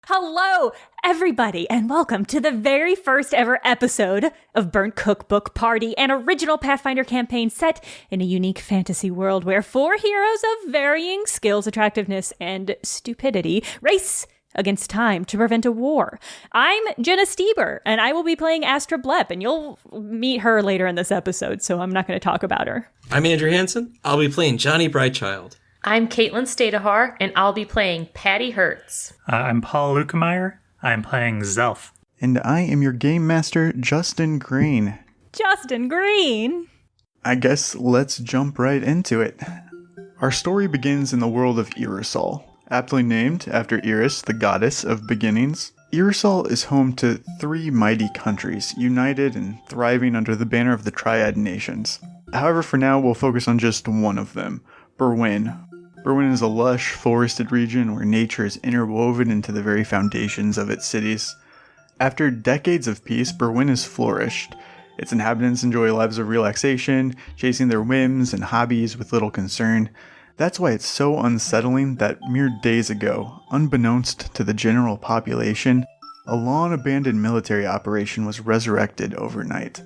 Hello, everybody, and welcome to the very first ever episode of Burnt Cookbook Party, an original Pathfinder campaign set in a unique fantasy world where 4 heroes of varying skills, attractiveness, and stupidity race against time to prevent a war. I'm Jenna Stoeber, and I will be playing Astra Blep, and you'll meet her later in this episode, so I'm not going to talk about her. I'm Andrew Hansen. I'll be playing Janni Brightchild. I'm Stayduhar, and I'll be playing Patty Hertz. I'm Paul Luetkemeyer. I'm playing Zelf. And I am your game master, Justin Green. Justin Green! I guess let's jump right into it. Our story begins in the world of Irisol, aptly named after Iris, the goddess of beginnings. Irisol is home to 3 mighty countries, united and thriving under the banner of the Triad Nations. However, for now, we'll focus on just one of them, Berwyn. Berwyn is a lush, forested region where nature is interwoven into the very foundations of its cities. After decades of peace, Berwyn has flourished. Its inhabitants enjoy lives of relaxation, chasing their whims and hobbies with little concern. That's why it's so unsettling that mere days ago, unbeknownst to the general population, a long-abandoned military operation was resurrected overnight.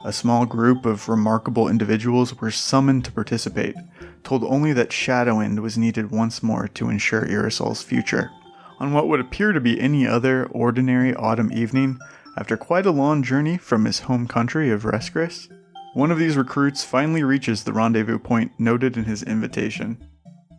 A small group of remarkable individuals were summoned to participate, told only that Shadowend was needed once more to ensure Irisol's future. On what would appear to be any other ordinary autumn evening, after quite a long journey from his home country of Reskris, one of these recruits finally reaches the rendezvous point noted in his invitation.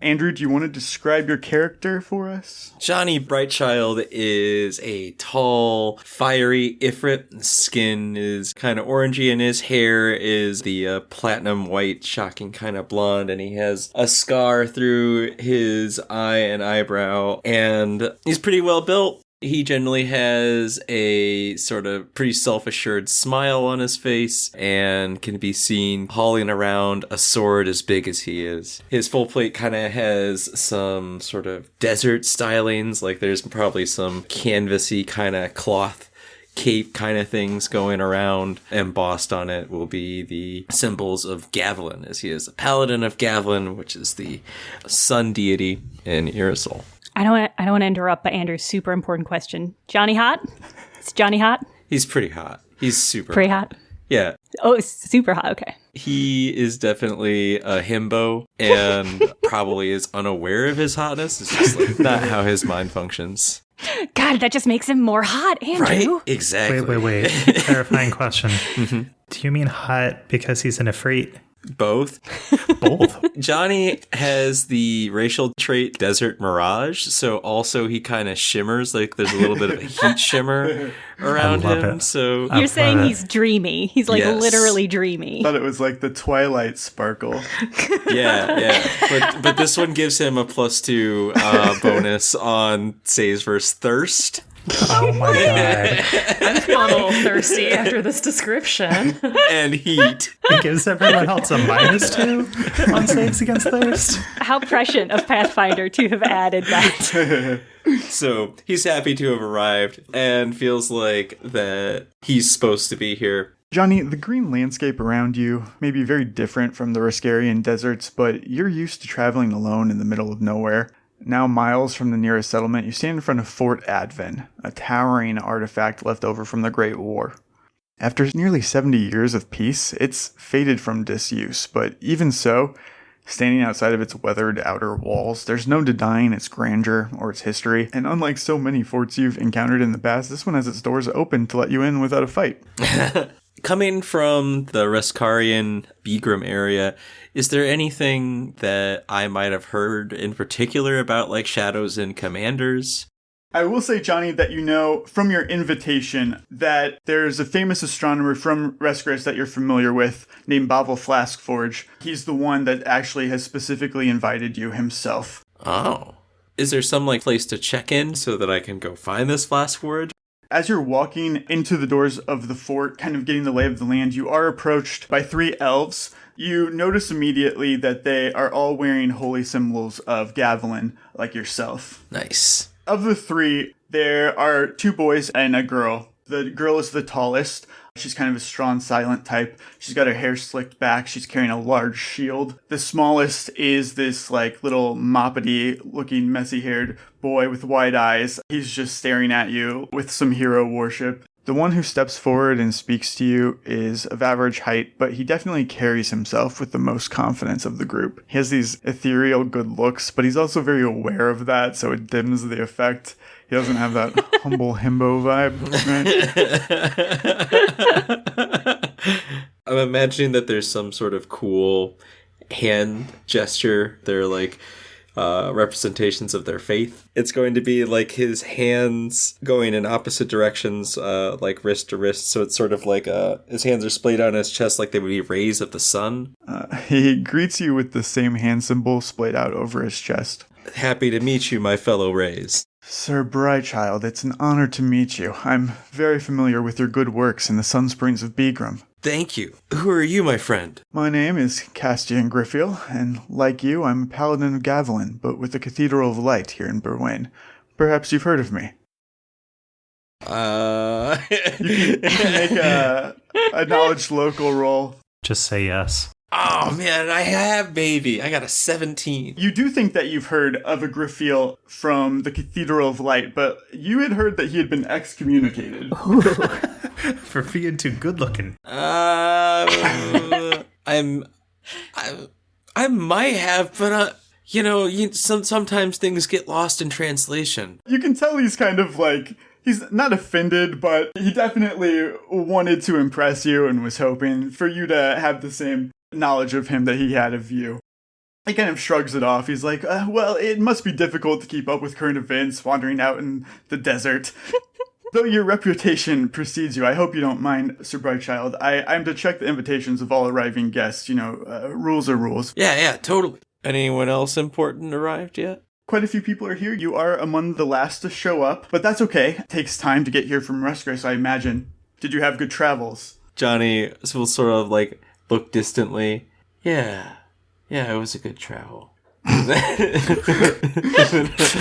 Andrew, do you want to describe your character for us? Janni Brightchild is a tall, fiery Ifrit. His skin is kind of orangey, and his hair is the platinum white, shocking kind of blonde, and he has a scar through his eye and eyebrow, and he's pretty well built. He generally has a sort of pretty self-assured smile on his face and can be seen hauling around a sword as big as he is. His full plate kind of has some sort of desert stylings, like there's probably some canvasy kind of cloth cape kind of things going around. Embossed on it will be the symbols of Gavilan, as he is a paladin of Gavilan, which is the sun deity in Irisol. I don't want to interrupt, but Andrew's super important question. Johnny hot? Is Johnny hot? He's pretty hot. He's super pretty hot. Yeah. Oh, it's super hot. Okay. He is definitely a himbo and probably is unaware of his hotness. It's just like not how his mind functions. God, that just makes him more hot, Andrew. Right? Exactly. Wait. Clarifying question. Mm-hmm. Do you mean hot because he's an Ifrit? Both. Janni has the racial trait Desert Mirage, so also he kind of shimmers, like there's a little bit of a heat shimmer around him. It. So you're saying he's dreamy. He's like literally dreamy. I thought it was like the Twilight sparkle. Yeah. But this one gives him a +2 bonus on saves versus thirst. Oh my god. I'm feeling a little thirsty after this description. And heat. It gives everyone else a -2 on saves against thirst. How prescient of Pathfinder to have added that. So he's happy to have arrived and feels like that he's supposed to be here. Johnny, the green landscape around you may be very different from the Riskarian deserts, but you're used to traveling alone in the middle of nowhere. Now miles from the nearest settlement, you stand in front of Fort Advent, a towering artifact left over from the Great War. After nearly 70 years of peace, it's faded from disuse, but even so, standing outside of its weathered outer walls, there's no denying its grandeur or its history, and unlike so many forts you've encountered in the past, this one has its doors open to let you in without a fight. Coming from the Reskarian Begram area, is there anything that I might have heard in particular about like shadows and commanders? I will say, Johnny, that you know from your invitation that there's a famous astronomer from Reskris that you're familiar with named Bovil Flashforge. He's the one that actually has specifically invited you himself. Oh. Is there some like place to check in so that I can go find this Flashforge? As you're walking into the doors of the fort, kind of getting the lay of the land, you are approached by 3 elves. You notice immediately that they are all wearing holy symbols of Gavilan, like yourself. Nice. Of the 3, there are 2 boys and a girl. The girl is the tallest. She's kind of a strong, silent type. She's got her hair slicked back. She's carrying a large shield. The smallest is this like little moppety looking messy haired boy with wide eyes. He's just staring at you with some hero worship. The one who steps forward and speaks to you is of average height, but he definitely carries himself with the most confidence of the group. He has these ethereal good looks, but he's also very aware of that, so it dims the effect. He doesn't have that humble himbo vibe, right? I'm imagining that there's some sort of cool hand gesture. They're like representations of their faith. It's going to be like his hands going in opposite directions, like wrist to wrist. So it's sort of like his hands are splayed out on his chest like they would be rays of the sun. He greets you with the same hand symbol splayed out over his chest. Happy to meet you, my fellow rays. Sir Brightchild, it's an honor to meet you. I'm very familiar with your good works in the Sunsprings of Begram. Thank you. Who are you, my friend? My name is Castian Griffiel, and like you, I'm a paladin of Gavilan, but with the Cathedral of Light here in Berwain. Perhaps you've heard of me. You can make a knowledge local roll. Just say yes. Oh, man, I have, baby. I got a 17. You do think that you've heard of a Griffiel from the Cathedral of Light, but you had heard that he had been excommunicated. For being too good looking. I might have, but sometimes things get lost in translation. You can tell he's kind of like, he's not offended, but he definitely wanted to impress you and was hoping for you to have the same knowledge of him that he had of you. He kind of shrugs it off. He's like, well, it must be difficult to keep up with current events wandering out in the desert. Though your reputation precedes you, I hope you don't mind, Sir Brightchild. I'm to check the invitations of all arriving guests. Rules are rules. Yeah, totally. Anyone else important arrived yet? Quite a few people are here. You are among the last to show up, but that's okay. It takes time to get here from Restgrace, I imagine. Did you have good travels? Johnny will sort of like look distantly. Yeah, it was a good travel.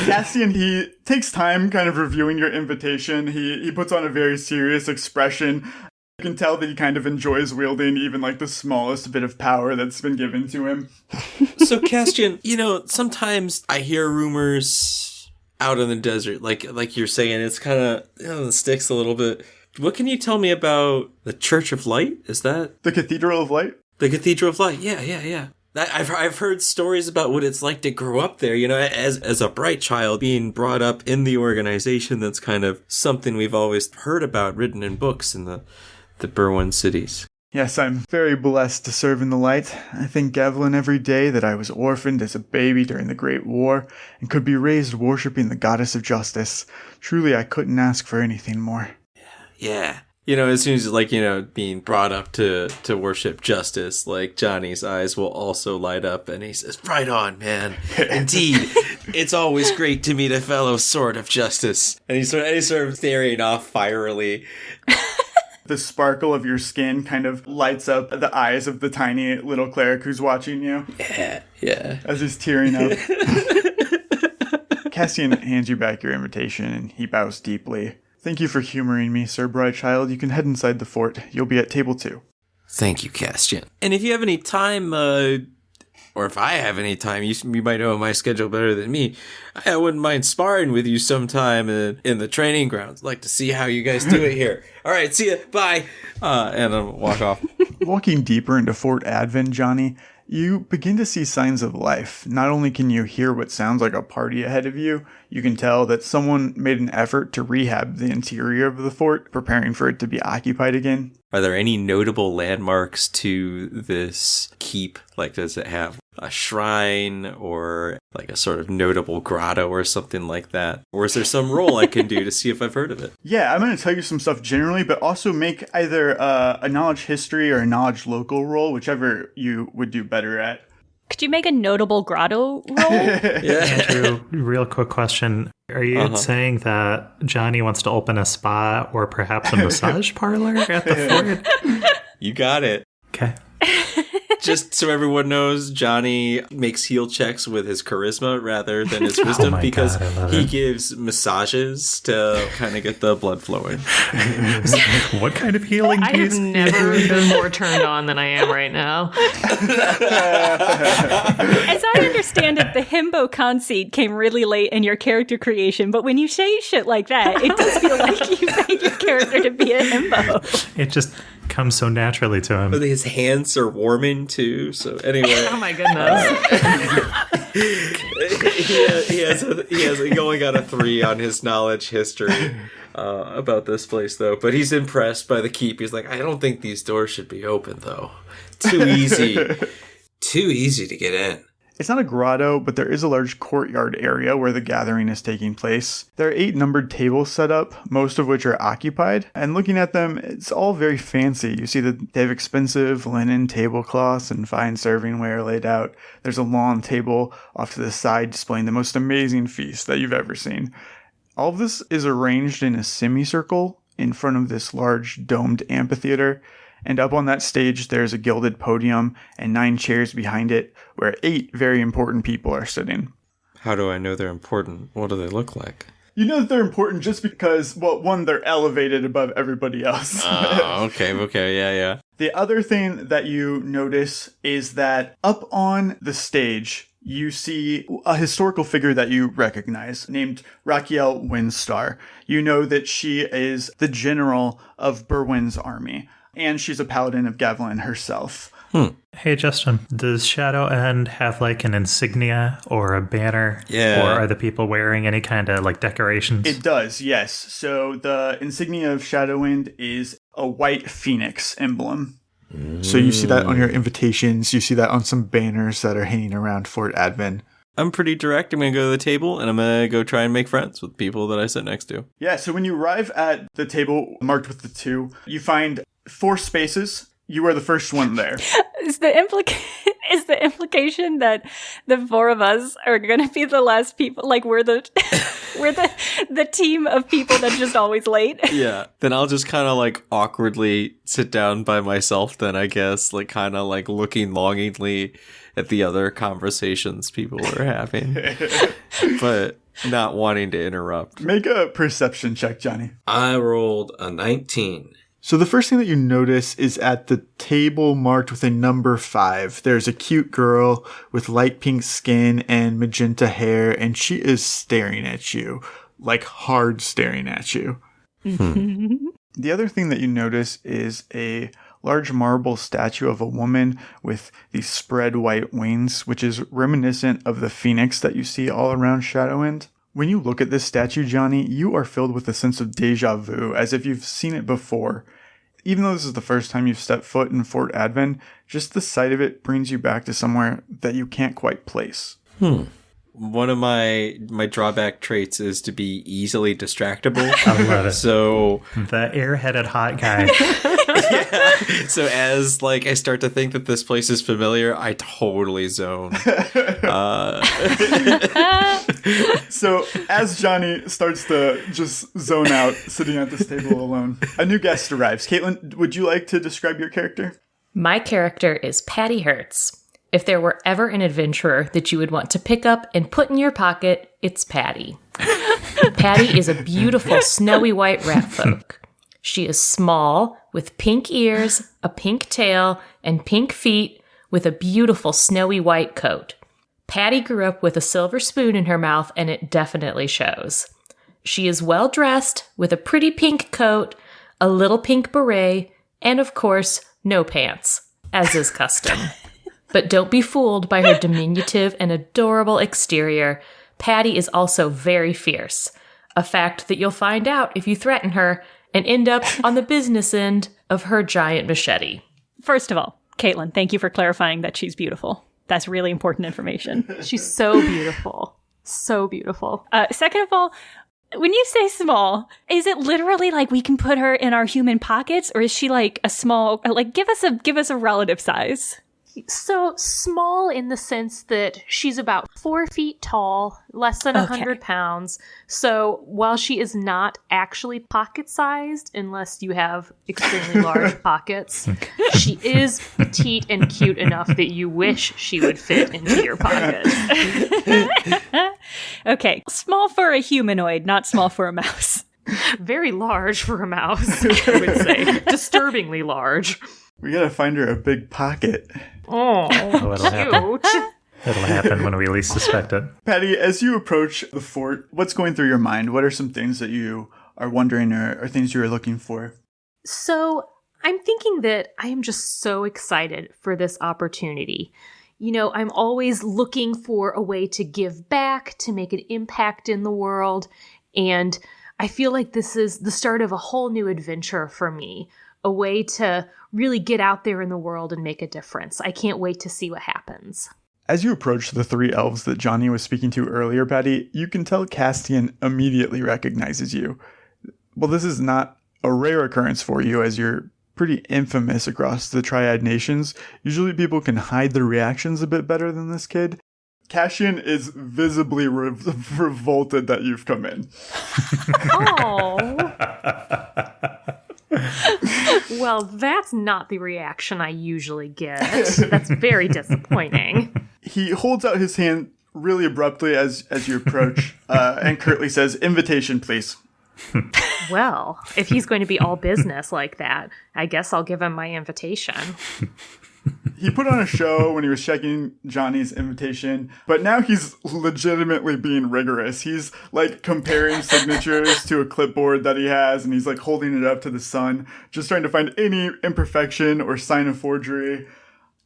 Cassian, he takes time kind of reviewing your invitation. He puts on a very serious expression. You can tell that he kind of enjoys wielding even like the smallest bit of power that's been given to him. So, Castian, sometimes I hear rumors out in the desert, like you're saying, it's kind of it sticks a little bit. What can you tell me about the Church of Light? Is that the Cathedral of Light? The Cathedral of Light, yeah. I've heard stories about what it's like to grow up there, as a bright child being brought up in the organization. That's kind of something we've always heard about, written in books in the Berwyn cities. Yes, I'm very blessed to serve in the light. I thank Gavilan every day that I was orphaned as a baby during the Great War and could be raised worshipping the goddess of justice. Truly, I couldn't ask for anything more. Yeah. As soon as being brought up to worship justice, like Johnny's eyes will also light up and he says, right on, man. Indeed, it's always great to meet a fellow sword of justice. And he's sort of staring off fierily. The sparkle of your skin kind of lights up the eyes of the tiny little cleric who's watching you. Yeah. As he's tearing up. Cassian hands you back your invitation and he bows deeply. Thank you for humoring me, Sir Brightchild. You can head inside the fort. You'll be at table 2. Thank you, Castian. And if you have any time, or if I have any time, you might know my schedule better than me. I wouldn't mind sparring with you sometime in the training grounds. I'd like to see how you guys do it here. All right, see ya. Bye. And I'll walk off. Walking deeper into Fort Advent, Johnny, you begin to see signs of life. Not only can you hear what sounds like a party ahead of you, you can tell that someone made an effort to rehab the interior of the fort, preparing for it to be occupied again. Are there any notable landmarks to this keep? Like, does it have a shrine or like a sort of notable grotto or something like that? Or is there some roll I can do to see if I've heard of it? Yeah, I'm going to tell you some stuff generally, but also make either a knowledge history or a knowledge local roll, whichever you would do better at. Could you make a notable grotto roll? Andrew, real quick question. Are you saying that Johnny wants to open a spa or perhaps a massage parlor at the fort? You got it. Okay. Just so everyone knows, Johnny makes heal checks with his charisma rather than his wisdom because he gives massages to kind of get the blood flowing. What kind of healing? I have never been more turned on than I am right now. As I understand it, the himbo conceit came really late in your character creation, but when you say shit like that, it does feel like you made your character to be a himbo. It just comes so naturally to him. But his hands are warming too, so anyway. Oh my goodness. He only got a 3 on his knowledge history about this place, though. But he's impressed by the keep. He's like, I don't think these doors should be open, though. Too easy to get in. It's not a grotto, but there is a large courtyard area where the gathering is taking place. There are 8 numbered tables set up, most of which are occupied. And looking at them, it's all very fancy. You see that they have expensive linen tablecloths and fine servingware laid out. There's a long table off to the side displaying the most amazing feast that you've ever seen. All of this is arranged in a semicircle in front of this large domed amphitheater. And up on that stage, there's a gilded podium and 9 chairs behind it where 8 very important people are sitting. How do I know they're important? What do they look like? You know that they're important just because, well, one, they're elevated above everybody else. Okay, yeah. The other thing that you notice is that up on the stage, you see a historical figure that you recognize named Raquiel Windstar. You know that she is the general of Berwyn's army. And she's a paladin of Gavilan herself. Hey, Justin, does Shadowend have like an insignia or a banner? Yeah. Or are the people wearing any kind of like decorations? It does, yes. So the insignia of Shadowend is a white phoenix emblem. So you see that on your invitations. You see that on some banners that are hanging around Fort Advent. I'm pretty direct. I'm going to go to the table and I'm going to go try and make friends with people that I sit next to. Yeah, so when you arrive at the table marked with the 2, you find 4 spaces. You are the first one there. Is the implication that the 4 of us are going to be the last people? Like we're the team of people that's just always late. Yeah. Then I'll just kind of like awkwardly sit down by myself then, I guess, like kind of like looking longingly at the other conversations people are having, but not wanting to interrupt. Make a perception check, Johnny. I rolled a 19. So the first thing that you notice is at the table marked with a number 5, there's a cute girl with light pink skin and magenta hair, and she is staring at you, like hard staring at you. The other thing that you notice is a large marble statue of a woman with these spread white wings, which is reminiscent of the phoenix that you see all around Shadowend. When you look at this statue, Johnny, you are filled with a sense of deja vu, as if you've seen it before. Even though this is the first time you've stepped foot in Fort Advent, just the sight of it brings you back to somewhere that you can't quite place. One of my drawback traits is to be easily distractible. I love it. So the airheaded hot guy. yeah. So as like I start to think that this place is familiar, I totally zone. So as Johnny starts to just zone out, sitting at this table alone, a new guest arrives. Caitlin, would you like to describe your character? My character is Patty Hertz. If there were ever an adventurer that you would want to pick up and put in your pocket, it's Patty. Patty is a beautiful snowy white rat folk. She is small, with pink ears, a pink tail, and pink feet, with a beautiful snowy white coat. Patty grew up with a silver spoon in her mouth, and it definitely shows. She is well dressed, with a pretty pink coat, a little pink beret, and of course, no pants, as is custom. But don't be fooled by her diminutive and adorable exterior. Patty is also very fierce, a fact that you'll find out if you threaten her and end up on the business end of her giant machete. First of all, Caitlin, thank you for clarifying that she's beautiful. That's really important information. She's so beautiful. So beautiful. Second of all, when you say small, is it literally like we can put her in our human pockets, or is she like a small? Like, give us a relative size. So small in the sense that she's about 4 feet tall, less than 100 pounds. So while she is not actually pocket-sized, unless you have extremely large pockets, she is petite and cute enough that you wish she would fit into your pocket. Okay, small for a humanoid, not small for a mouse. Very large for a mouse, I would say. Disturbingly large. We gotta find her a big pocket. Oh, it'll happen. cute. It'll happen when we least suspect it. Patty, as you approach the fort, what's going through your mind? What are some things that you are wondering or things you are looking for? So I'm thinking that I am just so excited for this opportunity. You know, I'm always looking for a way to give back, to make an impact in the world. And I feel like this is the start of a whole new adventure for me, a way to really get out there in the world and make a difference. I can't wait to see what happens. As you approach the 3 elves that Johnny was speaking to earlier, Patty, you can tell Castian immediately recognizes you. Well, this is not a rare occurrence for you, as you're pretty infamous across the Triad Nations. Usually people can hide their reactions a bit better than this kid. Castian is visibly revolted that you've come in. Oh. Well, that's not the reaction I usually get. That's very disappointing. He holds out his hand really abruptly as you approach and curtly says, "Invitation, please." Well, if he's going to be all business like that, I guess I'll give him my invitation. He put on a show when he was checking Johnny's invitation, but now he's legitimately being rigorous. He's like comparing signatures to a clipboard that he has, and he's like holding it up to the sun, just trying to find any imperfection or sign of forgery.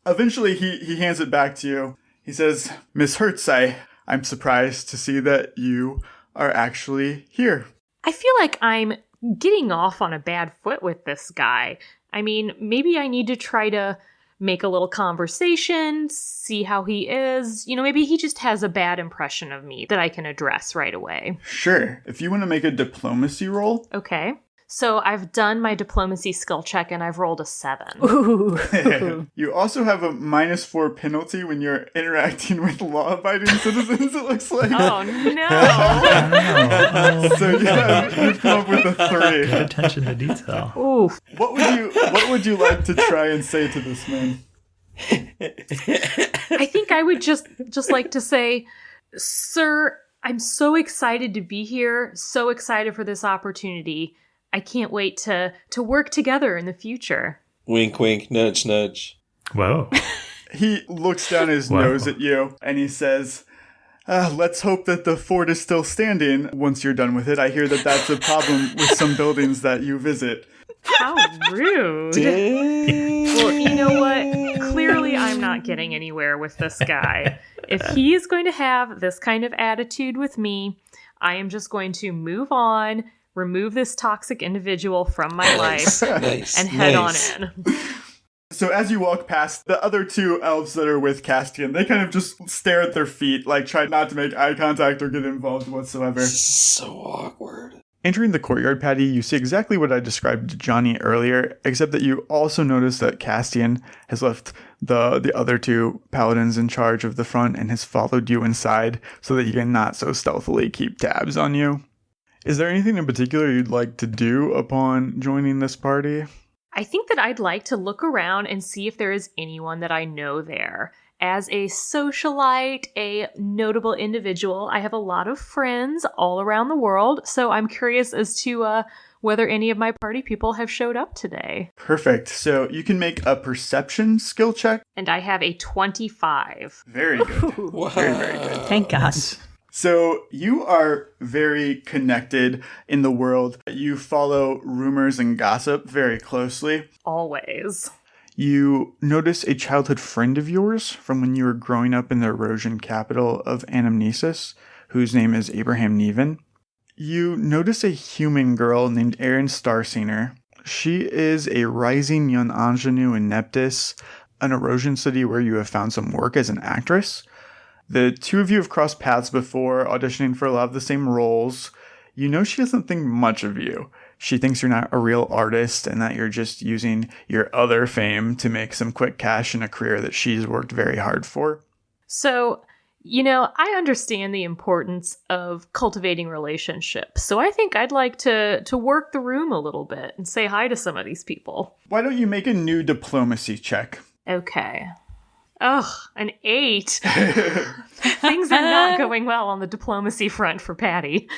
Eventually, he hands it back to you. He says, "Miss Hertz, I'm surprised to see that you are actually here." I feel like I'm getting off on a bad foot with this guy. I mean, maybe I need to try to make a little conversation, see how he is. You know, maybe he just has a bad impression of me that I can address right away. Sure. If you want to make a diplomacy roll. Okay. So I've done my diplomacy skill check and I've rolled a 7. Ooh. You also have a -4 penalty when you're interacting with law-abiding citizens, it looks like. Oh, no. So you've come up with a 3. Good attention to detail. Oof. What would you like to try and say to this man? I think I would just like to say, "Sir, I'm so excited to be here, so excited for this opportunity. I can't wait to work together in the future." Wink, wink, nudge, nudge. Whoa. He looks down his nose at you and he says, "Let's hope that the fort is still standing once you're done with it. I hear that that's a problem with some buildings that you visit." How rude. Well, you know what? Clearly I'm not getting anywhere with this guy. If he is going to have this kind of attitude with me, I am just going to move on, remove this toxic individual from my life, and head on in. So as you walk past the other 2 elves that are with Castian, they kind of just stare at their feet, like try not to make eye contact or get involved whatsoever. This is so awkward. Entering the courtyard, Patty, you see exactly what I described to Johnny earlier, except that you also notice that Castian has left the other 2 paladins in charge of the front and has followed you inside so that he can not so stealthily keep tabs on you. Is there anything in particular you'd like to do upon joining this party? I think that I'd like to look around and see if there is anyone that I know there. As a socialite, a notable individual, I have a lot of friends all around the world, so I'm curious as to whether any of my party people have showed up today. Perfect. So you can make a perception skill check. And I have a 25. Very good. Wow. Very, very good. Thank God. So you are very connected in the world. You follow rumors and gossip very closely. Always. You notice a childhood friend of yours from when you were growing up in the erosion capital of Anamnesis, whose name is Abraham Neven. You notice a human girl named Erin Starsinger. She is a rising young ingenue in Neptis, an erosion city where you have found some work as an actress. The 2 of you have crossed paths before, auditioning for a lot of the same roles. You know she doesn't think much of you. She thinks you're not a real artist and that you're just using your other fame to make some quick cash in a career that she's worked very hard for. So, I understand the importance of cultivating relationships. So I think I'd like to work the room a little bit and say hi to some of these people. Why don't you make a new diplomacy check? Okay. Ugh, an 8. Things are not going well on the diplomacy front for Patty.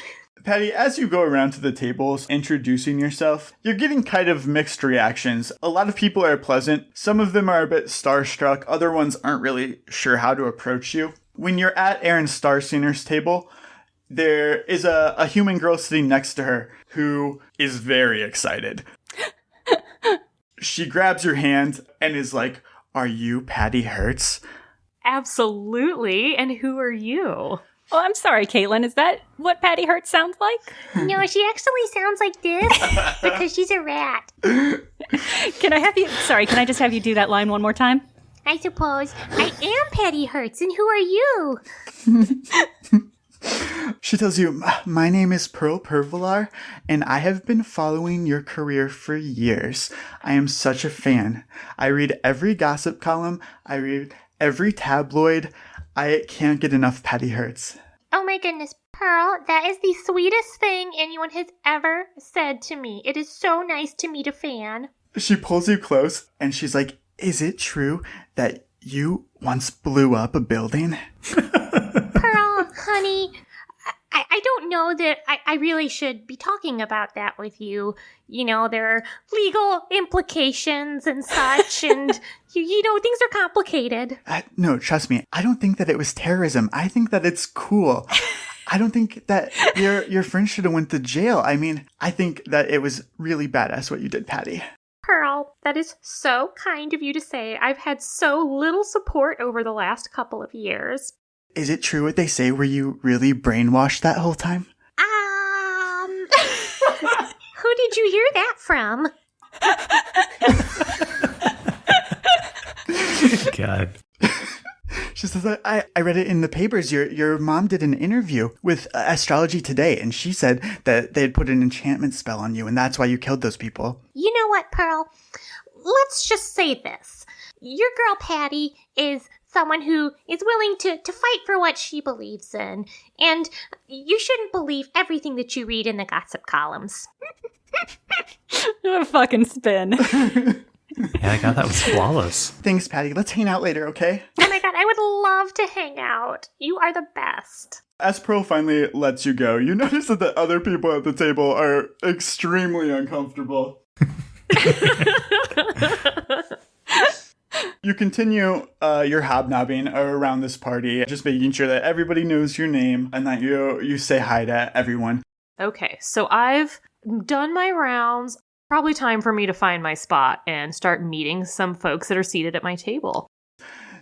Patty, as you go around to the tables introducing yourself, you're getting kind of mixed reactions. A lot of people are pleasant. Some of them are a bit starstruck. Other ones aren't really sure how to approach you. When you're at Aaron Starsinger's table, there is a human girl sitting next to her who is very excited. She grabs your hand and is like, "Are you Patty Hertz?" Absolutely. And who are you? Oh, I'm sorry, Caitlin. Is that what Patty Hertz sounds like? No, she actually sounds like this because she's a rat. Can I just have you do that line one more time? I suppose. I am Patty Hertz, and who are you? She tells you, "My name is Pearl Pervalar, and I have been following your career for years. I am such a fan. I read every gossip column. I read every tabloid. I can't get enough Patty Hertz." Oh my goodness, Pearl, that is the sweetest thing anyone has ever said to me. It is so nice to meet a fan. She pulls you close, and she's like, "Is it true that you once blew up a building?" Pearl, honey, I don't know that I really should be talking about that with you. There are legal implications and such, and, things are complicated. No, trust me, I don't think that it was terrorism. I think that it's cool. I don't think that your friend should have went to jail. I mean, I think that it was really badass what you did, Patty. Pearl, that is so kind of you to say. I've had so little support over the last couple of years. Is it true what they say? Were you really brainwashed that whole time? Who did you hear that from? God. She says, I read it in the papers. Your mom did an interview with Astrology Today, and she said that they had put an enchantment spell on you, and that's why you killed those people. You know what, Pearl? Let's just say this. Your girl Patty is someone who is willing to fight for what she believes in, and you shouldn't believe everything that you read in the gossip columns. What a fucking spin. Yeah, God, that was flawless. Thanks, Patty. Let's hang out later, okay? Oh my god, I would love to hang out. You are the best. As Pearl finally lets you go, you notice that the other people at the table are extremely uncomfortable. You continue your hobnobbing around this party, just making sure that everybody knows your name and that you say hi to everyone. Okay, so I've done my rounds. Probably time for me to find my spot and start meeting some folks that are seated at my table.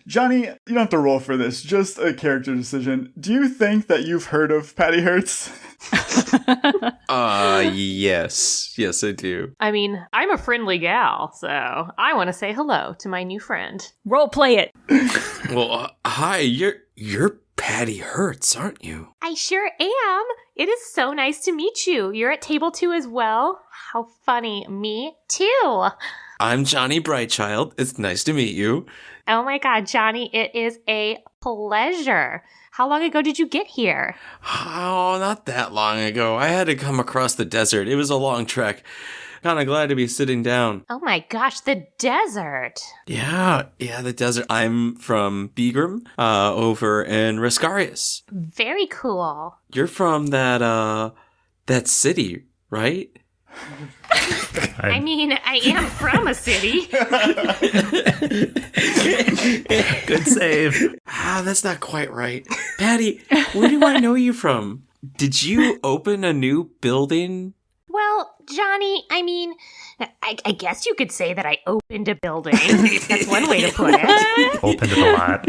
Johnny, you don't have to roll for this, just a character decision. Do you think that you've heard of Patty Hertz? Yes. Yes, I do. I mean, I'm a friendly gal, so I want to say hello to my new friend. Role play it. Well, hi, you're Patty Hertz, aren't you? I sure am. It is so nice to meet you. You're at table 2 as well. How funny. Me too. I'm Janni Brightchild. It's nice to meet you. Oh my god, Johnny, it is a pleasure. How long ago did you get here? Oh, not that long ago. I had to come across the desert. It was a long trek. Kind of glad to be sitting down. Oh my gosh, the desert. Yeah, the desert. I'm from Begram, over in Riscarius. Very cool. You're from that city, right? I mean, I am from a city. Good save. That's not quite right. Patty, where do I know you from? Did you open a new building? Well, Johnny, I mean, I guess you could say that I opened a building. That's one way to put it. Opened it a lot.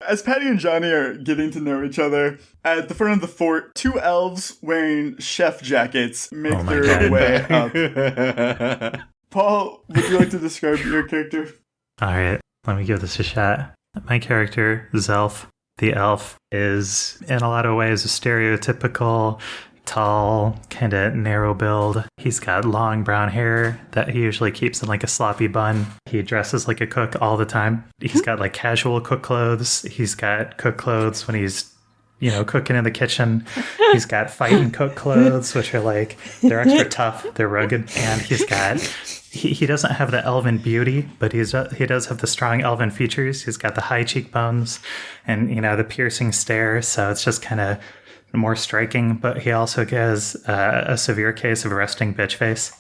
As Patty and Johnny are getting to know each other, at the front of the fort, 2 elves wearing chef jackets make their way up. Paul, would you like to describe your character? All right, let me give this a shot. My character, Zelf, the elf, is in a lot of ways a stereotypical tall, kind of narrow build. He's got long brown hair that he usually keeps in like a sloppy bun. He dresses like a cook all the time. He's got like casual cook clothes. He's got cook clothes when he's cooking in the kitchen. He's got fight and cook clothes, which are like, they're extra tough, they're rugged. And he doesn't have the elven beauty, but he does have the strong elven features. He's got the high cheekbones and, the piercing stare. So it's just kind of more striking, but he also has a severe case of resting bitch face.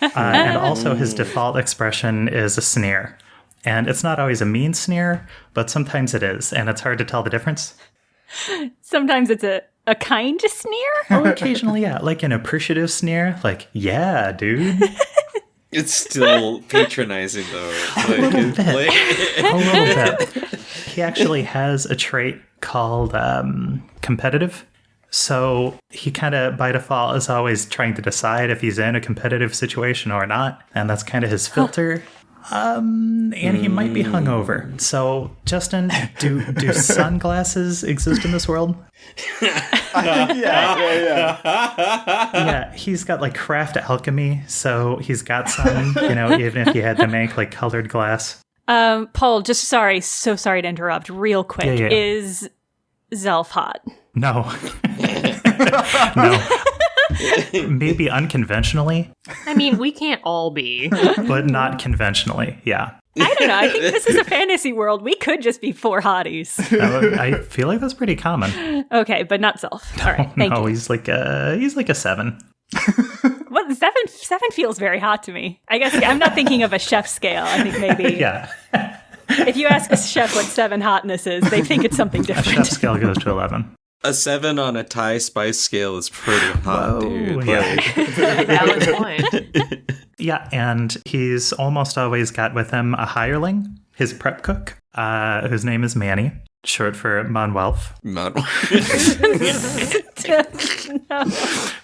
And also his default expression is a sneer. And it's not always a mean sneer, but sometimes it is. And it's hard to tell the difference. Sometimes it's a kind sneer? Oh, occasionally, yeah. Like an appreciative sneer. Like, yeah, dude. It's still patronizing, though. A little bit. He actually has a trait called competitive. So he kind of, by default, is always trying to decide if he's in a competitive situation or not. And that's kind of his filter. And he might be hungover. So, Justin, do sunglasses exist in this world? Yeah, he's got like craft alchemy, so he's got some, even if he had to make like colored glass. Paul, so sorry to interrupt real quick. Yeah. Is Zelf hot? No. No. Maybe unconventionally. I mean, we can't all be. But not conventionally, yeah. I don't know. I think this is a fantasy world. We could just be 4 hotties. I feel like that's pretty common. Okay, but not Zelf. All right, thank you. He's like a 7. What, 7 feels very hot to me. I guess I'm not thinking of a chef scale. I think maybe Yeah. If you ask a chef what 7 hotness is, they think it's something A different. chef scale goes to 11. A 7 on a Thai spice scale is pretty hot, dude. Yeah. Valid point. Yeah, and he's almost always got with him a hireling, his prep cook, whose name is Manny, short for Manwelf,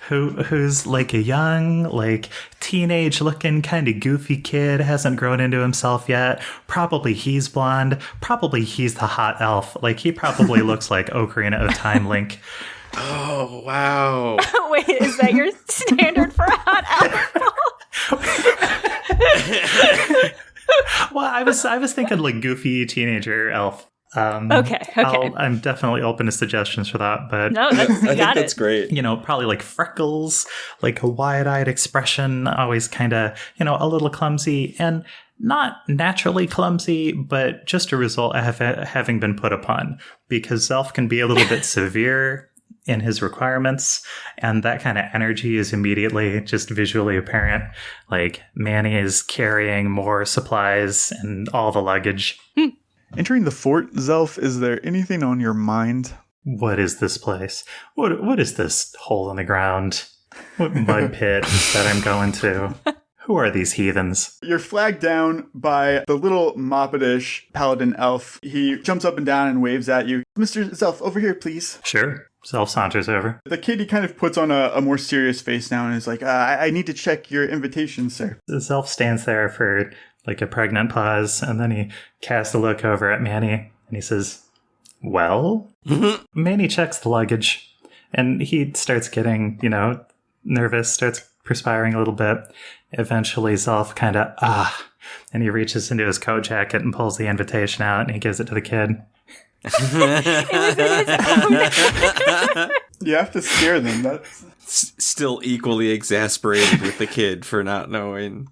who's like a young, like teenage-looking, kind of goofy kid, hasn't grown into himself yet. Probably he's blonde. Probably he's the hot elf. Like, he probably looks like Ocarina of Time Link. Oh, wow. Wait, is that your standard for a hot elf? Well, I was thinking like goofy teenager elf. Okay. I'm definitely open to suggestions for that, but No, I think that's great. probably like freckles, like a wide-eyed expression, always kind of, a little clumsy, and not naturally clumsy, but just a result of having been put upon, because Zelf can be a little bit severe in his requirements, and that kind of energy is immediately just visually apparent. Like, Manny is carrying more supplies and all the luggage. Entering the fort, Zelf, is there anything on your mind? What is this place? What is this hole in the ground? What mud pit that I'm going to? Who are these heathens? You're flagged down by the little moppetish paladin elf. He jumps up and down and waves at you. Mr. Zelf, over here, please. Sure. Zelf saunters over. The kid, he kind of puts on a more serious face now and is like, I need to check your invitation, sir. Zelf stands there for like a pregnant pause, and then he casts a look over at Manny, and he says, well? Manny checks the luggage, and he starts getting, nervous, starts perspiring a little bit. Eventually, Zelf kind of, and he reaches into his coat jacket and pulls the invitation out, and he gives it to the kid. You have to scare them. That's Still equally exasperated with the kid for not knowing.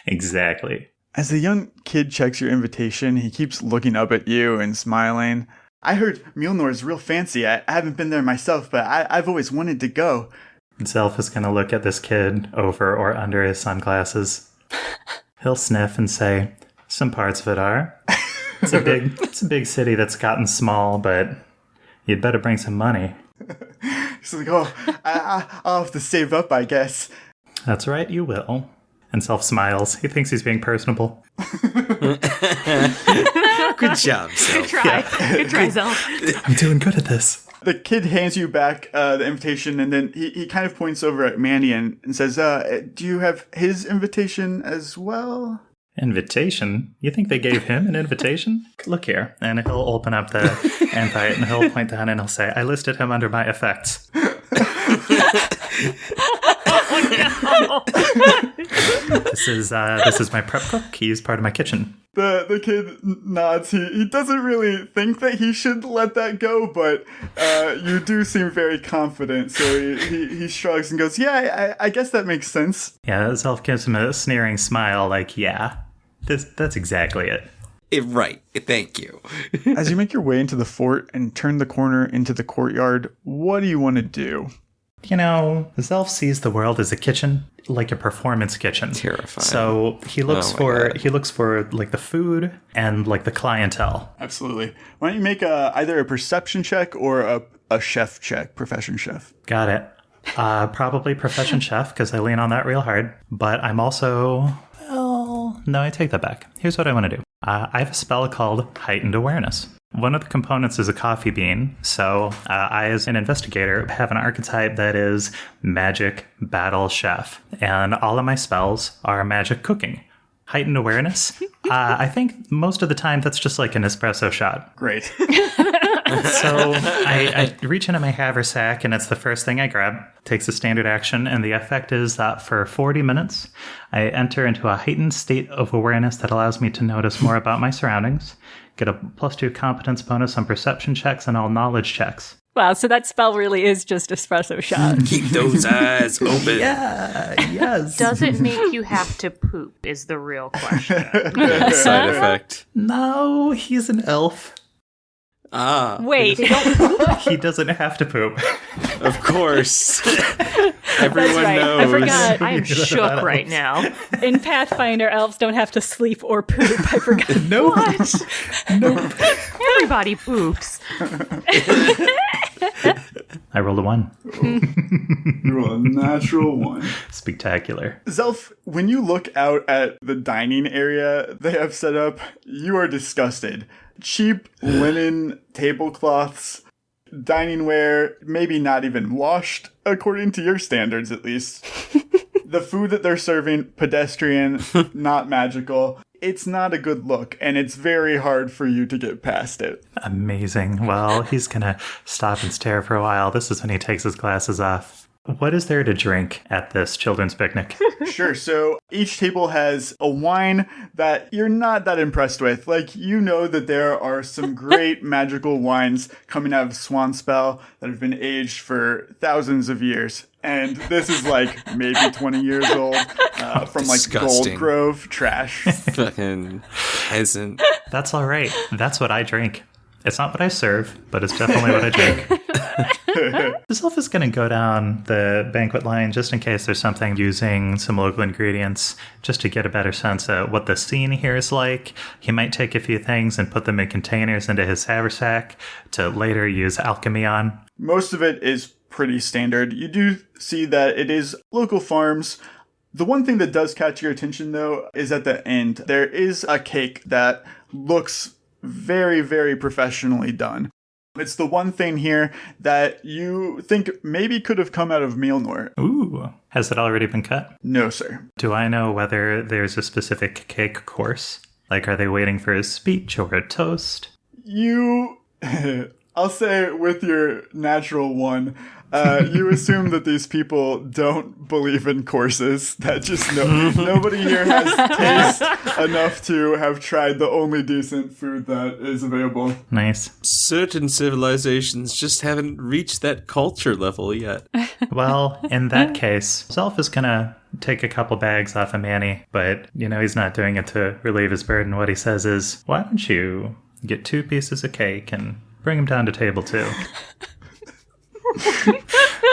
Exactly. As the young kid checks your invitation, he keeps looking up at you and smiling. I heard Mjolnir is real fancy. I haven't been there myself, but I've always wanted to go. Zelf is going to look at this kid over or under his sunglasses. He'll sniff and say, some parts of it are. It's a big city that's gotten small, but you'd better bring some money. He's like, I'll have to save up, I guess. That's right, you will. And Zelf smiles. He thinks he's being personable. Good job, Zelf. Good try. Yeah. Good try, Zelf. I'm doing good at this. The kid hands you back the invitation, and then he kind of points over at Manny and says, do you have his invitation as well? Invitation? You think they gave him an invitation? Look here. And he'll open up the invite, and he'll point down and he'll say, I listed him under my effects. This is my prep cook. He's part of my kitchen. The kid nods. He doesn't really think that he should let that go, but you do seem very confident. So he shrugs and goes, "Yeah, I guess that makes sense." Yeah, Zelf gives him a sneering smile, like, "Yeah, that's exactly it." Right. Thank you. As you make your way into the fort and turn the corner into the courtyard, what do you want to do? You know, Zelf sees the world as a kitchen, like a performance kitchen. Terrifying. So he looks God. for like the food and like the clientele. Absolutely. Why don't you make either a perception check or a chef check, profession chef? Got it. Probably profession chef, because I lean on that real hard. But I'm also... Well, no, I take that back. Here's what I want to do. I have a spell called Heightened Awareness. One of the components is a coffee bean, so I, as an investigator, have an archetype that is magic battle chef, and all of my spells are magic cooking. Heightened Awareness, I think most of the time that's just like an espresso shot. Great. So I reach into my haversack, and it's the first thing I grab. Takes a standard action, and the effect is that for 40 minutes, I enter into a heightened state of awareness that allows me to notice more about my surroundings, get a +2 competence bonus on perception checks and all knowledge checks. Wow, so that spell really is just espresso shot. Keep those eyes open. Yeah, yes. Does it make you have to poop is the real question. Side effect. No, he's an elf. Ah. Wait, He doesn't have to poop. Of course. Everyone right. knows. I forgot. I am shook right now. in Pathfinder, elves don't have to sleep or poop. I forgot. Nope. Nope. Everybody poops. I rolled a 1. You roll a natural 1. Spectacular. Zelf, when you look out at the dining area they have set up, you are disgusted. Cheap linen tablecloths, dining ware, maybe not even washed, according to your standards at least. The food that they're serving, pedestrian, not magical. It's not a good look, and it's very hard for you to get past it. Amazing. Well, he's gonna stop and stare for a while. This is when he takes his glasses off. What is there to drink at this children's picnic? Sure, so each table has a wine that you're not that impressed with. Like, you know that there are some great magical wines coming out of Swanspell that have been aged for thousands of years. And this is like maybe 20 years old, from like Disgusting. Gold Grove trash. Fucking peasant. That's all right. That's what I drink. It's not what I serve, but it's definitely what I drink. Zelf is going to go down the banquet line just in case there's something using some local ingredients, just to get a better sense of what the scene here is like. He might take a few things and put them in containers into his haversack to later use alchemy on. Most of it is pretty standard. You do see that it is local farms. The one thing that does catch your attention, though, is at the end. There is a cake that looks very, very professionally done. It's the one thing here that you think maybe could have come out of Mielnor. Ooh, has it already been cut? No, sir. Do I know whether there's a specific cake course? Like, are they waiting for a speech or a toast? You, I'll say with your natural 1, you assume that these people don't believe in courses. That just nobody here has taste enough to have tried the only decent food that is available. Nice. Certain civilizations just haven't reached that culture level yet. Well, in that case, Zelf is gonna take a couple bags off of Manny, but, you know, he's not doing it to relieve his burden. What he says is, why don't you get 2 pieces of cake and bring them down to table 2?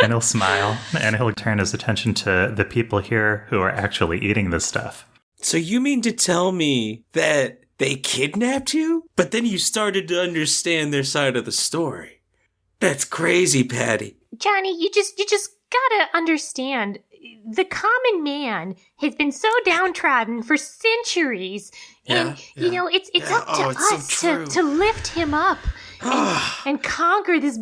And he'll smile, and he'll turn his attention to the people here who are actually eating this stuff. So you mean to tell me that they kidnapped you, but then you started to understand their side of the story? That's crazy, Patty. Johnny, you just gotta understand. The common man has been so downtrodden for centuries. And, you know, it's up to us to lift him up and conquer this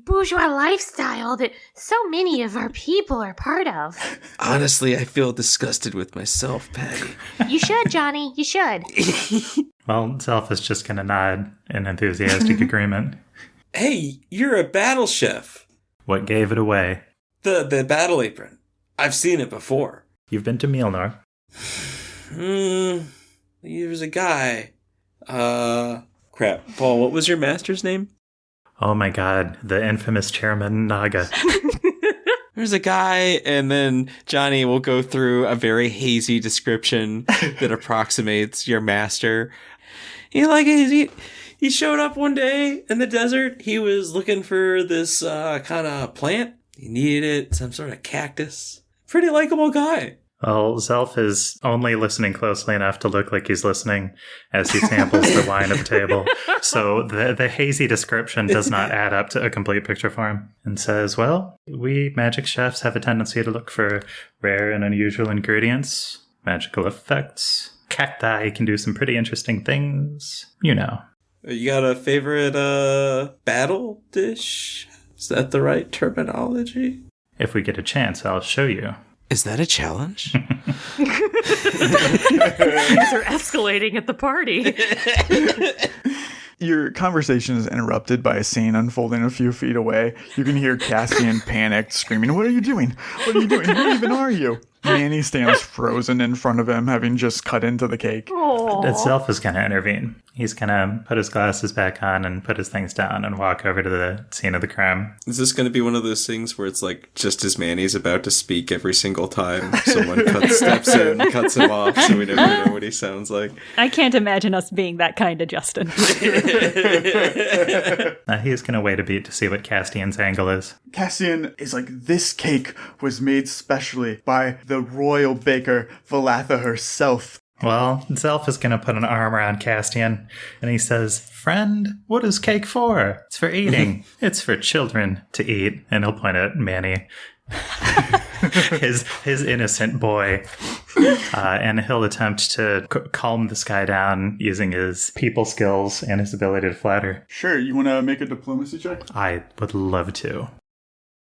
bourgeois lifestyle that so many of our people are part of. Honestly, I feel disgusted with myself, Patty. You should, Johnny. You should. Well, Zelf is just going to nod in enthusiastic agreement. Hey, you're a battle chef. What gave it away? The battle apron. I've seen it before. You've been to Mjolnir. There was a guy. Crap. Paul, what was your master's name? Oh my god, the infamous Chairman Naga. There's a guy, and then Johnny will go through a very hazy description that approximates your master. He showed up one day in the desert. He was looking for this kind of plant. He needed some sort of cactus. Pretty likable guy. Well, Zelf is only listening closely enough to look like he's listening as he samples the wine at the table. So the hazy description does not add up to a complete picture for him. And says, well, we magic chefs have a tendency to look for rare and unusual ingredients, magical effects. Cacti can do some pretty interesting things. You know. You got a favorite battle dish? Is that the right terminology? If we get a chance, I'll show you. Is that a challenge? Things are escalating at the party. Your conversation is interrupted by a scene unfolding a few feet away. You can hear Cassian panicked, screaming, "What are you doing? What are you doing? Who even are you?" Manny stands frozen in front of him, having just cut into the cake. Zelf is going to intervene. He's going to put his glasses back on and put his things down and walk over to the scene of the crime. Is this going to be one of those things where it's like just as Manny's about to speak every single time someone steps in, cuts him off, so we never know what he sounds like? I can't imagine us being that kind of Justin. He's going to wait a beat to see what Castian's angle is. Cassian is like, "This cake was made specially by the royal baker Valatha herself." Well, Zelf is going to put an arm around Castian, and he says, "Friend, what is cake for? It's for eating. It's for children to eat." And he'll point at Manny, his innocent boy, and he'll attempt to calm this guy down using his people skills and his ability to flatter. Sure, you want to make a diplomacy check? I would love to.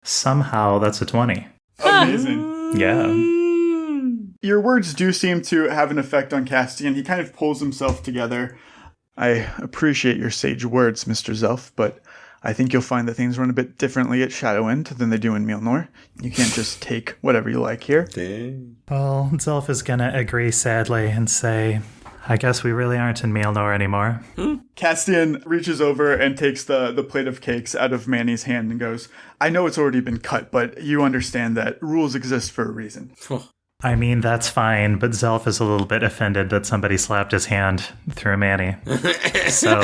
Somehow, that's a 20. Amazing. Yeah. Your words do seem to have an effect on Castian. He kind of pulls himself together. "I appreciate your sage words, Mr. Zelf, but I think you'll find that things run a bit differently at Shadowend than they do in Mjolnir. You can't just take whatever you like here." Dang. Well, Zelf is going to agree sadly and say, "I guess we really aren't in Mjolnir anymore." Castian reaches over and takes the plate of cakes out of Manny's hand and goes, "I know it's already been cut, but you understand that rules exist for a reason." I mean, that's fine, but Zelf is a little bit offended that somebody slapped his hand through Manny. So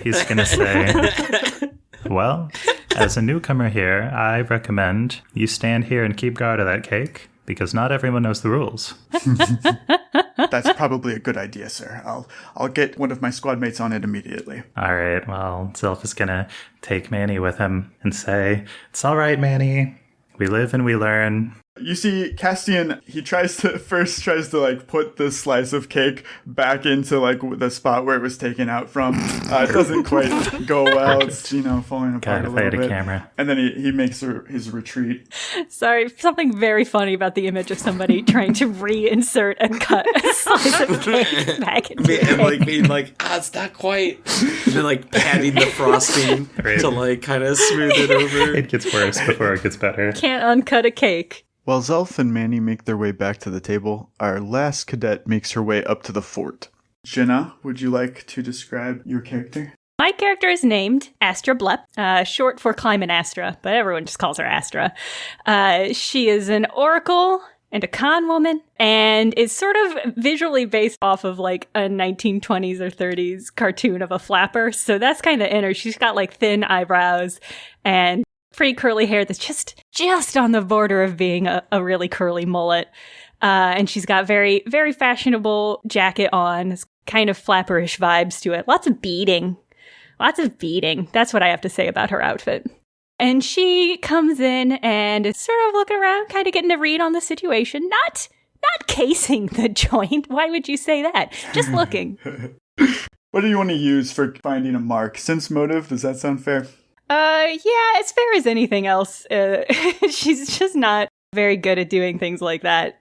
he's going to say, "Well, as a newcomer here, I recommend you stand here and keep guard of that cake, because not everyone knows the rules." "That's probably a good idea, sir. I'll get one of my squad mates on it immediately." All right, well, Zelf is going to take Manny with him and say, "It's all right, Manny. We live and we learn." You see, Castian, he tries to like put the slice of cake back into like the spot where it was taken out from. It doesn't quite go well. It's, falling apart a little bit. Camera. And then he makes his retreat. Sorry, something very funny about the image of somebody trying to reinsert a cut a slice of cake back into the cake. Being like, it's not quite. And then like patting the frosting to like kind of smooth it over. It gets worse before it gets better. Can't uncut a cake. While Zelf and Manny make their way back to the table, our last cadet makes her way up to the fort. Jenna, would you like to describe your character? My character is named Astra Blep, short for Climbin' Astra, but everyone just calls her Astra. She is an oracle and a con woman, and is sort of visually based off of like a 1920s or 30s cartoon of a flapper. So that's kind of in her. She's got like thin eyebrows and pretty curly hair that's just on the border of being a really curly mullet. And she's got very, very fashionable jacket on, kind of flapperish vibes to it. Lots of beading. That's what I have to say about her outfit. And she comes in and is sort of looking around, kind of getting a read on the situation. Not casing the joint. Why would you say that? Just looking. What do you want to use for finding a mark? Sense motive, does that sound fair? Yeah, as fair as anything else. She's just not very good at doing things like that.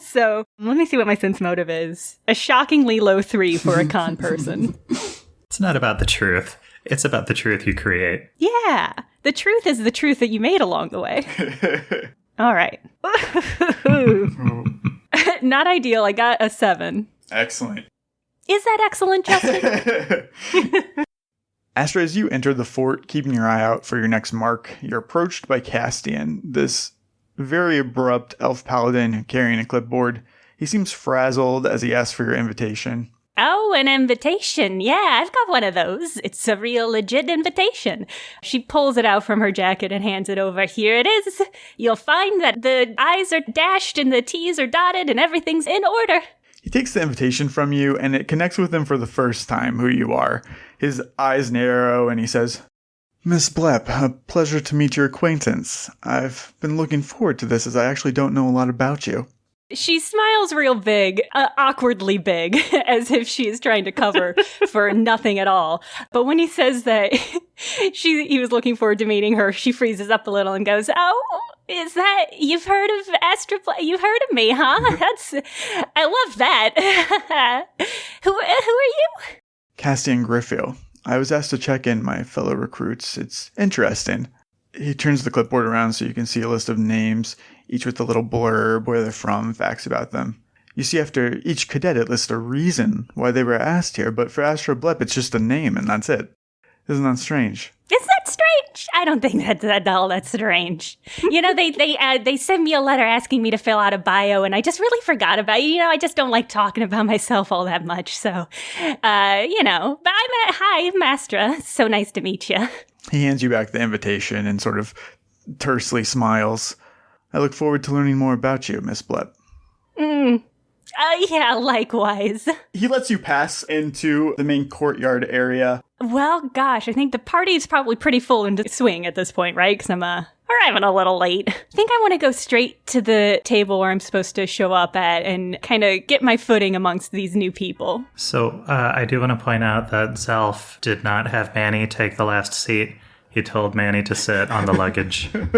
So let me see what my sense motive is. A shockingly low 3 for a con person. It's not about the truth. It's about the truth you create. Yeah, the truth is the truth that you made along the way. All right. Not ideal. I got a 7. Excellent. Is that excellent, Justin? Astra, as you enter the fort, keeping your eye out for your next mark, you're approached by Castian, this very abrupt elf paladin carrying a clipboard. He seems frazzled as he asks for your invitation. Oh, an invitation. Yeah, I've got one of those. It's a real legit invitation. She pulls it out from her jacket and hands it over. Here it is. You'll find that the I's are dashed and the T's are dotted and everything's in order. He takes the invitation from you, and it connects with him for the first time who you are. His eyes narrow, and he says, Miss Blep, a pleasure to meet your acquaintance. I've been looking forward to this as I actually don't know a lot about you. She smiles real big, awkwardly big, as if she is trying to cover for nothing at all. But when he says that he was looking forward to meeting her, she freezes up a little and goes, "Oh, is that, you've heard of Astra Blep? You've heard of me, huh? I love that. Who are you?" Castian Griffio. I was asked to check in my fellow recruits. It's interesting. He turns the clipboard around so you can see a list of names, each with a little blurb, where they're from, facts about them. You see after each cadet it lists a reason why they were asked here, but for Astra Blep it's just a name and that's it. Isn't that strange? Is that strange? I don't think that's at all that's strange. You know, they sent me a letter asking me to fill out a bio, and I just really forgot about you. You know, I just don't like talking about myself all that much. So, but hi, I'm Astra. So nice to meet you. He hands you back the invitation and sort of tersely smiles. I look forward to learning more about you, Miss Blep. Yeah, likewise. He lets you pass into the main courtyard area. Well, gosh, I think the party's probably pretty full in swing at this point, right? Because I'm arriving a little late. I think I want to go straight to the table where I'm supposed to show up at and kind of get my footing amongst these new people. So I do want to point out that Zelf did not have Manny take the last seat. He told Manny to sit on the luggage. Or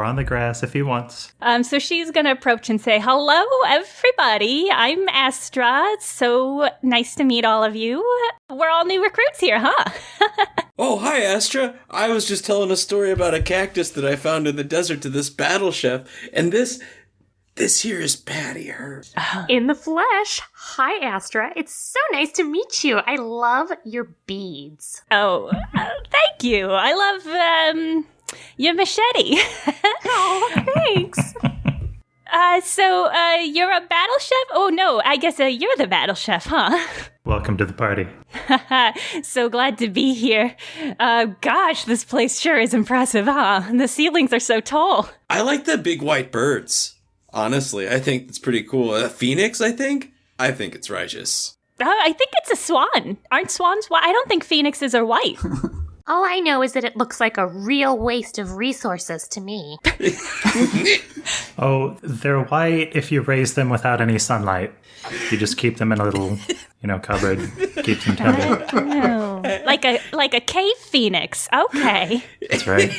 on the grass if he wants. So she's going to approach and say, "Hello, everybody. I'm Astra. It's so nice to meet all of you. We're all new recruits here, huh?" Oh, hi, Astra. I was just telling a story about a cactus that I found in the desert to this battle chef, and this here is Patty Hurt. In the flesh. Hi, Astra. It's so nice to meet you. I love your beads. Oh, thank you. I love your machete. Oh, thanks. So you're a battle chef? Oh, no, I guess you're the battle chef, huh? Welcome to the party. So glad to be here. Gosh, this place sure is impressive, huh? The ceilings are so tall. I like the big white birds. Honestly, I think it's pretty cool. A phoenix, I think? I think it's righteous. I think it's a swan. Aren't swans white? I don't think phoenixes are white. All I know is that it looks like a real waste of resources to me. Oh, they're white if you raise them without any sunlight. You just keep them in a little, cupboard. Keep them tender. No. Like a cave phoenix. Okay. That's right.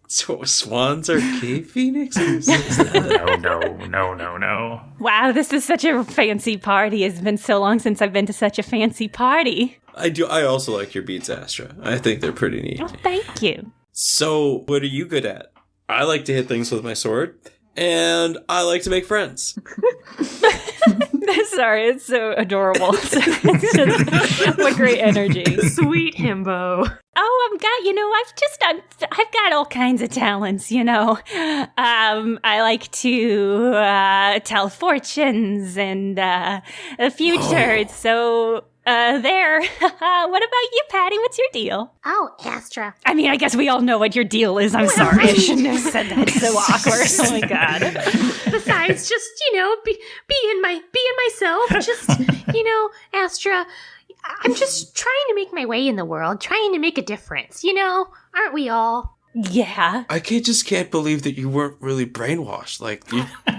So swans are cave phoenixes? No. Wow, this is such a fancy party. It's been so long since I've been to such a fancy party. I also like your beads, Astra. I think they're pretty neat. Oh, thank you. So, what are you good at? I like to hit things with my sword, and I like to make friends. Sorry, it's so adorable. It's just, what great energy. Sweet himbo. Oh, I've got all kinds of talents, I like to tell fortunes and the future. So there. What about you, Patty? What's your deal? Oh, Astra. I mean, I guess we all know what your deal is. I'm sorry. I shouldn't have said that. It's so awkward. Oh my god. Besides, just, being myself. Just, Astra, I'm just trying to make my way in the world, trying to make a difference, Aren't we all? Yeah. I just can't believe that you weren't really brainwashed.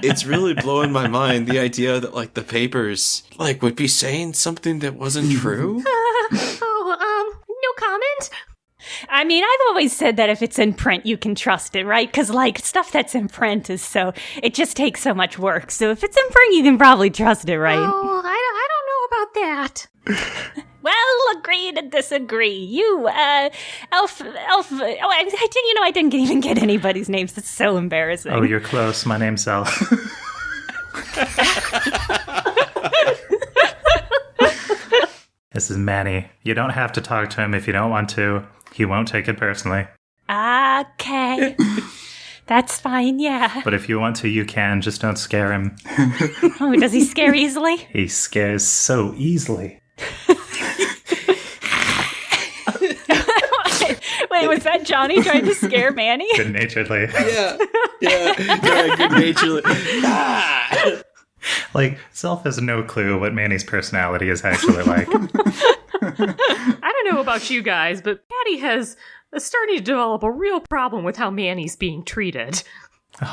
It's really blowing my mind, the idea that, the papers, would be saying something that wasn't true. No comment? I mean, I've always said that if it's in print, you can trust it, right? Because, stuff that's in print it just takes so much work. So if it's in print, you can probably trust it, right? Oh, I don't know about that. Well, agree to disagree. You, Elf, I didn't even get anybody's names. That's so embarrassing. Oh, you're close. My name's Zelf. This is Manny. You don't have to talk to him if you don't want to. He won't take it personally. Okay. That's fine, yeah. But if you want to, you can. Just don't scare him. Oh, does he scare easily? He scares so easily. Wait, was that Johnny trying to scare Manny? Good-naturedly. Yeah, good-naturedly. Like, Zelf has no clue what Manny's personality is actually like. I don't know about you guys, but Patty is starting to develop a real problem with how Manny's being treated.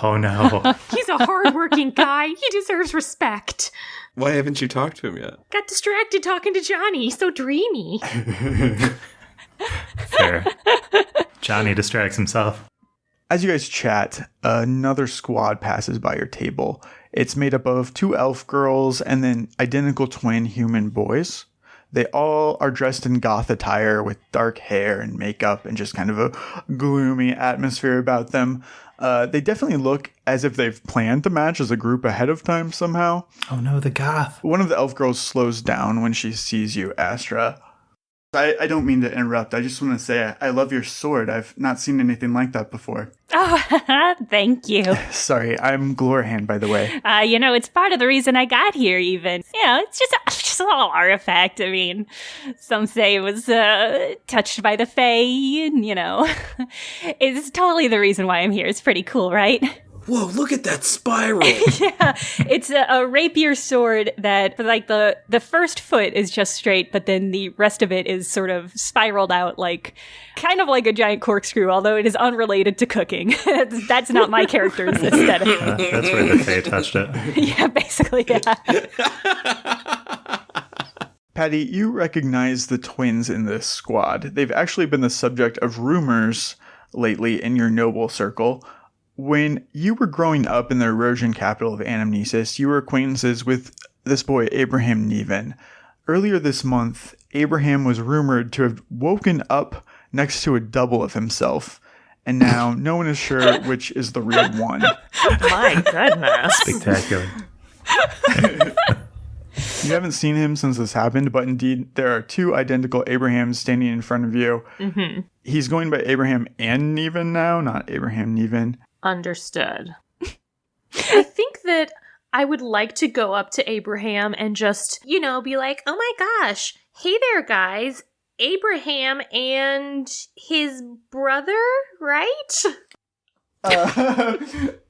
Oh, no. He's a hardworking guy. He deserves respect. Why haven't you talked to him yet? Got distracted talking to Johnny. He's so dreamy. Fair. Johnny distracts himself. As you guys chat, another squad passes by your table. It's made up of 2 elf girls and then identical twin human boys. They all are dressed in goth attire with dark hair and makeup and just kind of a gloomy atmosphere about them. They definitely look as if they've planned to match as a group ahead of time somehow. Oh no, the goth. One of the elf girls slows down when she sees you, Astra. I don't mean to interrupt. I just want to say I love your sword. I've not seen anything like that before. Oh, thank you. Sorry, I'm Glorhan, by the way. It's part of the reason I got here, even. It's just a little artifact. I mean, some say it was touched by the Fae, and, it's totally the reason why I'm here. It's pretty cool, right? Whoa, look at that spiral. Yeah, it's a rapier sword that, like, the first foot is just straight, but then the rest of it is sort of spiraled out, kind of like a giant corkscrew, although it is unrelated to cooking. That's not my character's aesthetic. That's where the Fae touched it. Yeah, basically, yeah. Patty, you recognize the twins in this squad. They've actually been the subject of rumors lately in your noble circle. When you were growing up in the erosion capital of Anamnesis, you were acquaintances with this boy, Abraham Neven. Earlier this month, Abraham was rumored to have woken up next to a double of himself, and now no one is sure which is the real one. My goodness. Spectacular. You haven't seen him since this happened, but indeed, there are 2 identical Abrahams standing in front of you. Mm-hmm. He's going by Abraham and Neven now, not Abraham Neven. Understood. I think that I would like to go up to Abraham and just, be like, oh my gosh, hey there, guys. Abraham and his brother, right?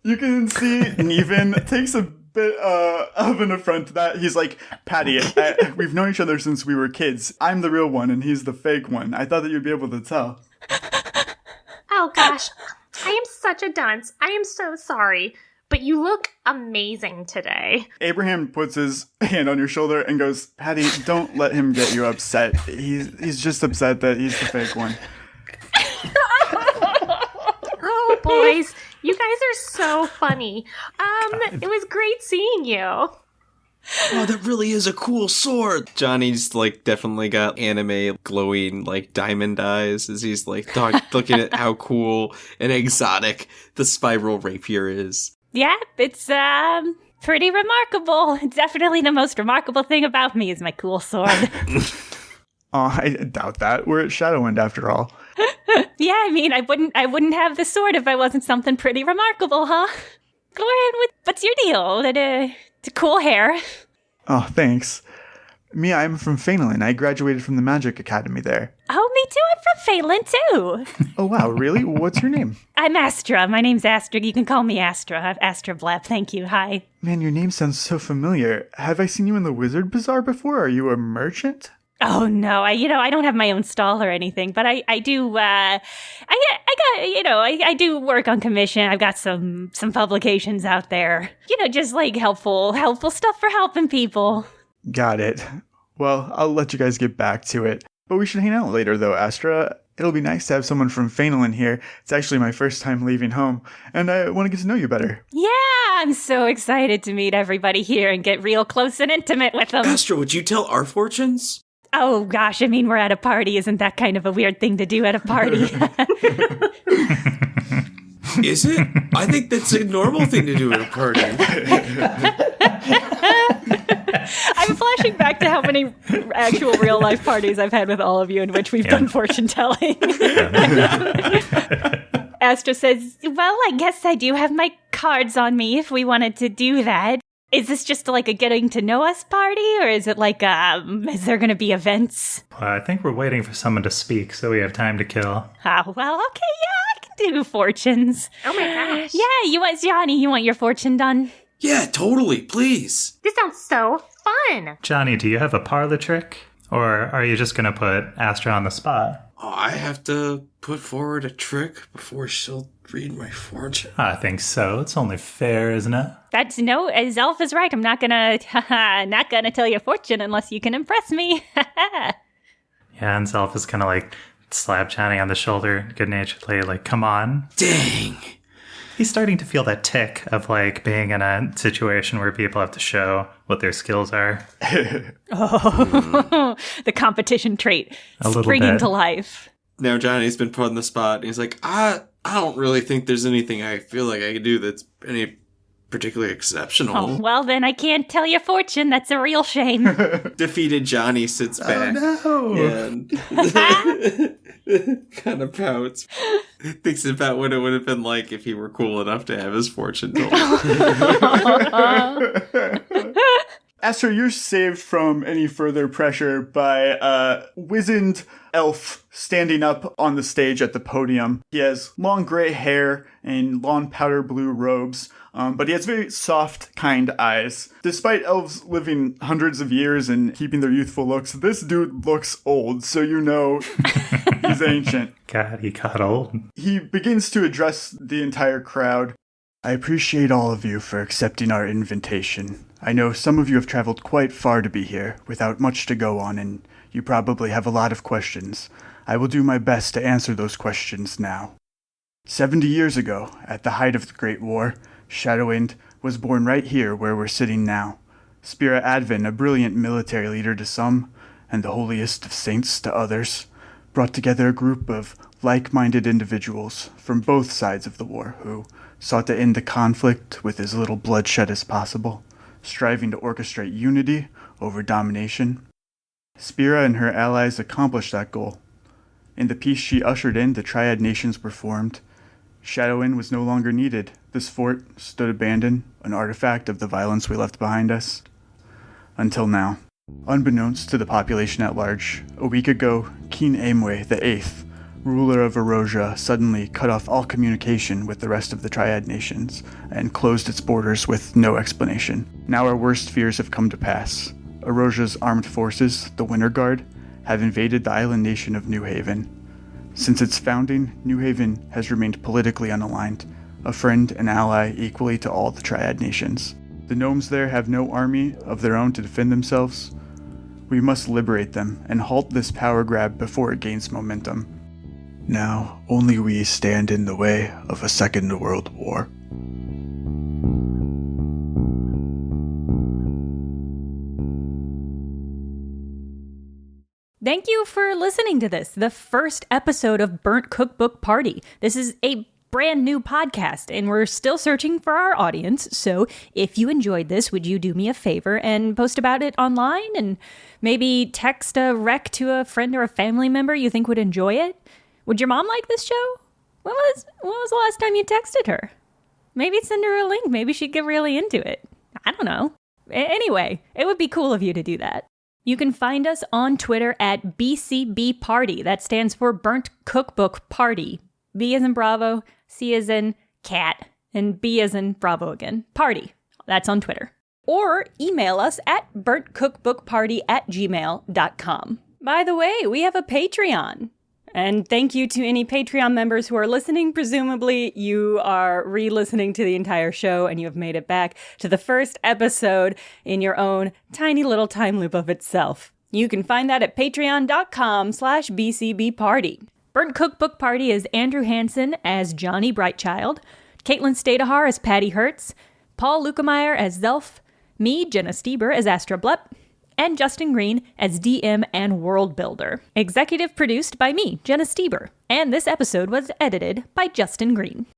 You can see Neven takes a bit of an affront to that. He's like, Patty, we've known each other since we were kids. I'm the real one and he's the fake one. I thought that you'd be able to tell. Oh gosh, I am such a dunce. I am so sorry. But you look amazing today. Abraham puts his hand on your shoulder and goes, Patty, don't let him get you upset. He's just upset that he's the fake one. Oh, boys, you guys are so funny. It was great seeing you. Oh, that really is a cool sword. Johnny's definitely got anime glowing diamond eyes as he's looking at how cool and exotic the spiral rapier is. Yeah, it's pretty remarkable. Definitely the most remarkable thing about me is my cool sword. I doubt that. We're at Shadowend after all. Yeah, I mean, I wouldn't have the sword if I wasn't something pretty remarkable, huh? Glorian, what's your deal? The cool hair. Oh, thanks. Me, I'm from Phelan. I graduated from the Magic Academy there. Oh, me too. I'm from Phelan, too. Oh, wow. Really? What's your name? I'm Astra. My name's Astra. You can call me Astra. I'm Astra Blep. Thank you. Hi. Man, your name sounds so familiar. Have I seen you in the Wizard Bazaar before? Are you a merchant? Oh no, I don't have my own stall or anything, but I do I do work on commission. I've got some publications out there. Just helpful stuff for helping people. Got it. Well, I'll let you guys get back to it. But we should hang out later though, Astra. It'll be nice to have someone from Phelan here. It's actually my first time leaving home, and I want to get to know you better. Yeah, I'm so excited to meet everybody here and get real close and intimate with them. Astra, would you tell our fortunes? Oh, gosh, I mean, we're at a party. Isn't that kind of a weird thing to do at a party? Is it? I think that's a normal thing to do at a party. I'm flashing back to how many actual real-life parties I've had with all of you in which we've done fortune-telling. Astra says, well, I guess I do have my cards on me if we wanted to do that. Is this just like a getting to know us party, or is it like, is there going to be events? Well, I think we're waiting for someone to speak, so we have time to kill. Oh, well, okay, yeah, I can do fortunes. Oh my gosh. Yeah, Johnny, you want your fortune done? Yeah, totally, please. This sounds so fun. Johnny, do you have a parlor trick? Or are you just going to put Astra on the spot? Oh, I have to put forward a trick before she'll read my fortune. I think so. It's only fair, isn't it? That's no, Zelf is right. I'm not gonna tell you a fortune unless you can impress me. Yeah, and Zelf is kind of like slap Johnny on the shoulder good-naturedly, like, come on. Dang. He's starting to feel that tick of like being in a situation where people have to show what their skills are. Oh, the competition trait springing to life. Now Johnny's been put on the spot. And he's like, I don't really think there's anything I feel like I can do that's any particularly exceptional. Oh, well, then I can't tell you fortune. That's a real shame. Defeated Johnny sits back. Oh, no. And kind of pouts. Thinks about what it would have been like if he were cool enough to have his fortune told. Astra, you're saved from any further pressure by a wizened elf standing up on the stage at the podium. He has long gray hair and long powder blue robes, but he has very soft, kind eyes. Despite elves living hundreds of years and keeping their youthful looks, this dude looks old, so you know he's ancient. God, he got old. He begins to address the entire crowd. I appreciate all of you for accepting our invitation. I know some of you have traveled quite far to be here, without much to go on, and you probably have a lot of questions. I will do my best to answer those questions now. 70 years ago, at the height of the Great War, Shadowend was born right here where we're sitting now. Spira Advin, a brilliant military leader to some, and the holiest of saints to others, brought together a group of like-minded individuals from both sides of the war who sought to end the conflict with as little bloodshed as possible, striving to orchestrate unity over domination. Spira and her allies accomplished that goal. In the peace she ushered in, the Triad nations were formed. Shadowend was no longer needed. This fort stood abandoned, an artifact of the violence we left behind us. Until now. Unbeknownst to the population at large, a week ago, King Amwe the Eighth, ruler of Erosia, suddenly cut off all communication with the rest of the Triad nations and closed its borders with no explanation. Now our worst fears have come to pass. Erosia's armed forces, the Winter Guard, have invaded the island nation of New Haven. Since its founding, New Haven has remained politically unaligned, a friend and ally equally to all the Triad nations. The gnomes there have no army of their own to defend themselves. We must liberate them and halt this power grab before it gains momentum. Now, only we stand in the way of a second world war. Thank you for listening to this, the first episode of Burnt Cookbook Party. This is a brand new podcast, and we're still searching for our audience. So if you enjoyed this, would you do me a favor and post about it online and maybe text a rec to a friend or a family member you think would enjoy it? Would your mom like this show? When was the last time you texted her? Maybe send her a link. Maybe she'd get really into it. I don't know. Anyway, it would be cool of you to do that. You can find us on Twitter at BCB Party. That stands for Burnt Cookbook Party. B as in Bravo, C as in cat, and B as in Bravo again. Party. That's on Twitter. Or email us at burntcookbookparty@gmail.com. By the way, we have a Patreon. And thank you to any Patreon members who are listening. Presumably, you are re-listening to the entire show and you have made it back to the first episode in your own tiny little time loop of itself. You can find that at patreon.com/BCBparty. Burnt Cookbook Party is Andrew Hansen as Janni Brightchild, Caitlin Stayduhar as Patty Hertz, Paul Luetkemeyer as Zelf, me, Jenna Stoeber, as Astra Blep, and Justin Green as DM and World Builder. Executive produced by me, Jenna Stoeber. And this episode was edited by Justin Green.